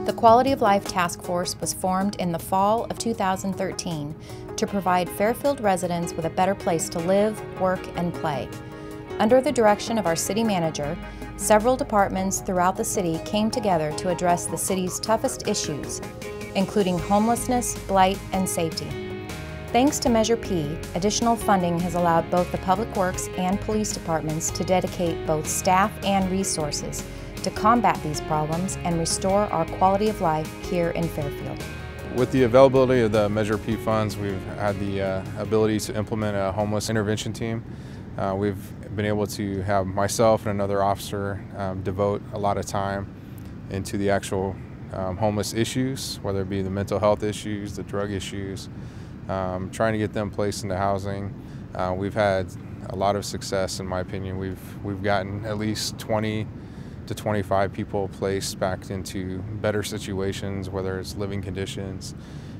The Quality of Life Task Force was formed in the fall of 2013 to provide Fairfield residents with a better place to live, work, and play. Under the direction of our city manager, several departments throughout the city came together to address the city's toughest issues, including homelessness, blight, and safety. Thanks to Measure P, additional funding has allowed both the Public Works and Police Departments to dedicate both staff and resources to combat these problems and restore our quality of life here in Fairfield. With the availability of the Measure P funds, we've had the ability to implement a homeless intervention team. We've been able to have myself and another officer devote a lot of time into the actual homeless issues, whether it be the mental health issues, the drug issues, trying to get them placed into housing. We've had a lot of success, in my opinion. We've gotten at least 20 to 25 people placed back into better situations, whether it's living conditions,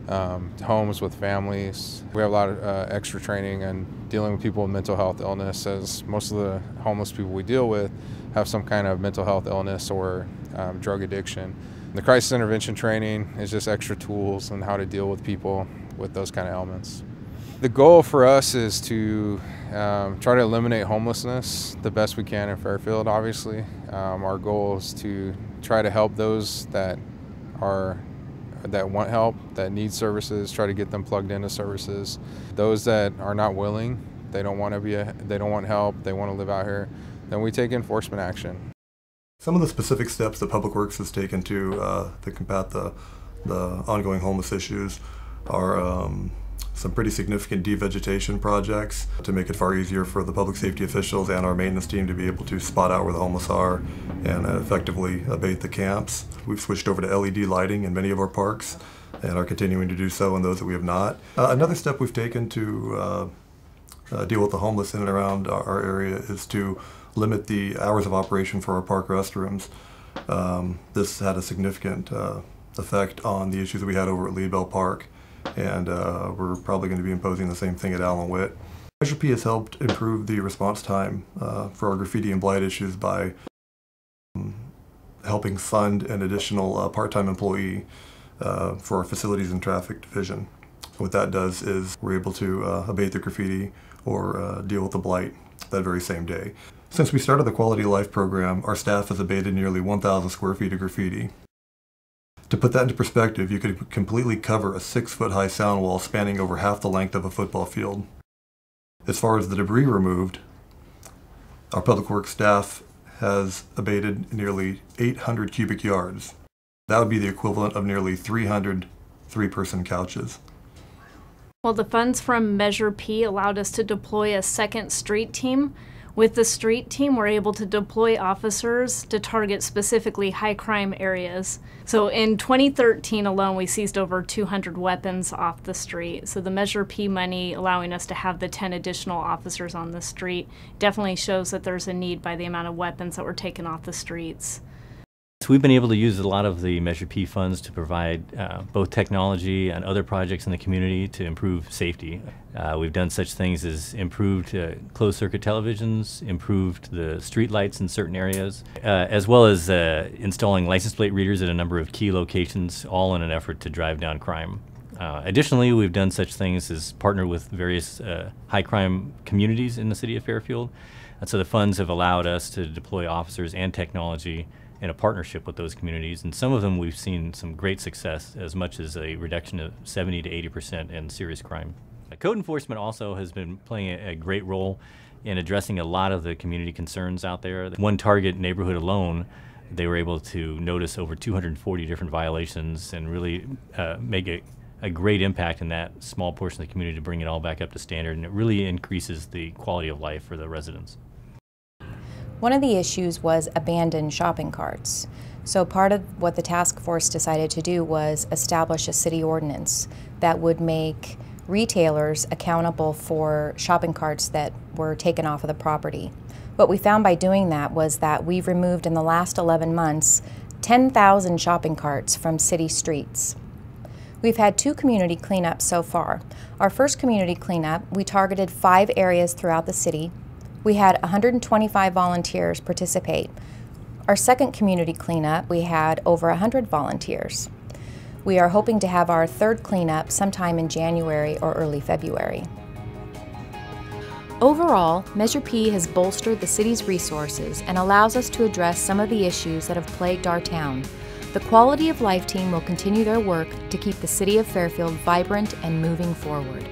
homes with families. We have a lot of extra training and dealing with people with mental health illness, as most of the homeless people we deal with have some kind of mental health illness or drug addiction. The crisis intervention training is just extra tools on how to deal with people with those kind of ailments. The goal for us is to try to eliminate homelessness the best we can in Fairfield, obviously. Our goal is to try to help those that want help, that need services, try to get them plugged into services. Those that are not willing, they don't want help, they want to live out here, then we take enforcement action. Some of the specific steps that Public Works has taken to combat the ongoing homeless issues are some pretty significant devegetation projects to make it far easier for the public safety officials and our maintenance team to be able to spot out where the homeless are and effectively abate the camps. We've switched over to LED lighting in many of our parks and are continuing to do so in those that we have not. Another step we've taken to deal with the homeless in and around our area is to limit the hours of operation for our park restrooms. This had a significant effect on the issues that we had over at Leadbell Park, and we're probably going to be imposing the same thing at Allen Witt. Measure P has helped improve the response time for our graffiti and blight issues by helping fund an additional part-time employee for our facilities and traffic division. What that does is we're able to abate the graffiti or deal with the blight that very same day. Since we started the Quality of Life program, our staff has abated nearly 1,000 square feet of graffiti. To put that into perspective, you could completely cover a 6-foot-high sound wall spanning over half the length of a football field. As far as the debris removed, our Public Works staff has abated nearly 800 cubic yards. That would be the equivalent of nearly 300 three-person couches. Well, the funds from Measure P allowed us to deploy a second street team. With the street team, we're able to deploy officers to target specifically high crime areas. So in 2013 alone, we seized over 200 weapons off the street. So the Measure P money allowing us to have the 10 additional officers on the street definitely shows that there's a need by the amount of weapons that were taken off the streets. So we've been able to use a lot of the Measure P funds to provide both technology and other projects in the community to improve safety. We've done such things as improved closed-circuit televisions, improved the street lights in certain areas, as well as installing license plate readers at a number of key locations, all in an effort to drive down crime. Additionally, we've done such things as partner with various high-crime communities in the city of Fairfield. And so the funds have allowed us to deploy officers and technology in a partnership with those communities, and some of them we've seen some great success, as much as a reduction of 70 to 80% in serious crime. Code enforcement also has been playing a great role in addressing a lot of the community concerns out there. One target neighborhood alone, they were able to notice over 240 different violations and really make a great impact in that small portion of the community to bring it all back up to standard, and it really increases the quality of life for the residents. One of the issues was abandoned shopping carts. So part of what the task force decided to do was establish a city ordinance that would make retailers accountable for shopping carts that were taken off of the property. What we found by doing that was that we've removed in the last 11 months 10,000 shopping carts from city streets. We've had 2 community cleanups so far. Our first community cleanup, we targeted 5 areas throughout the city. We had 125 volunteers participate. Our second community cleanup, we had over 100 volunteers. We are hoping to have our third cleanup sometime in January or early February. Overall, Measure P has bolstered the city's resources and allows us to address some of the issues that have plagued our town. The Quality of Life team will continue their work to keep the city of Fairfield vibrant and moving forward.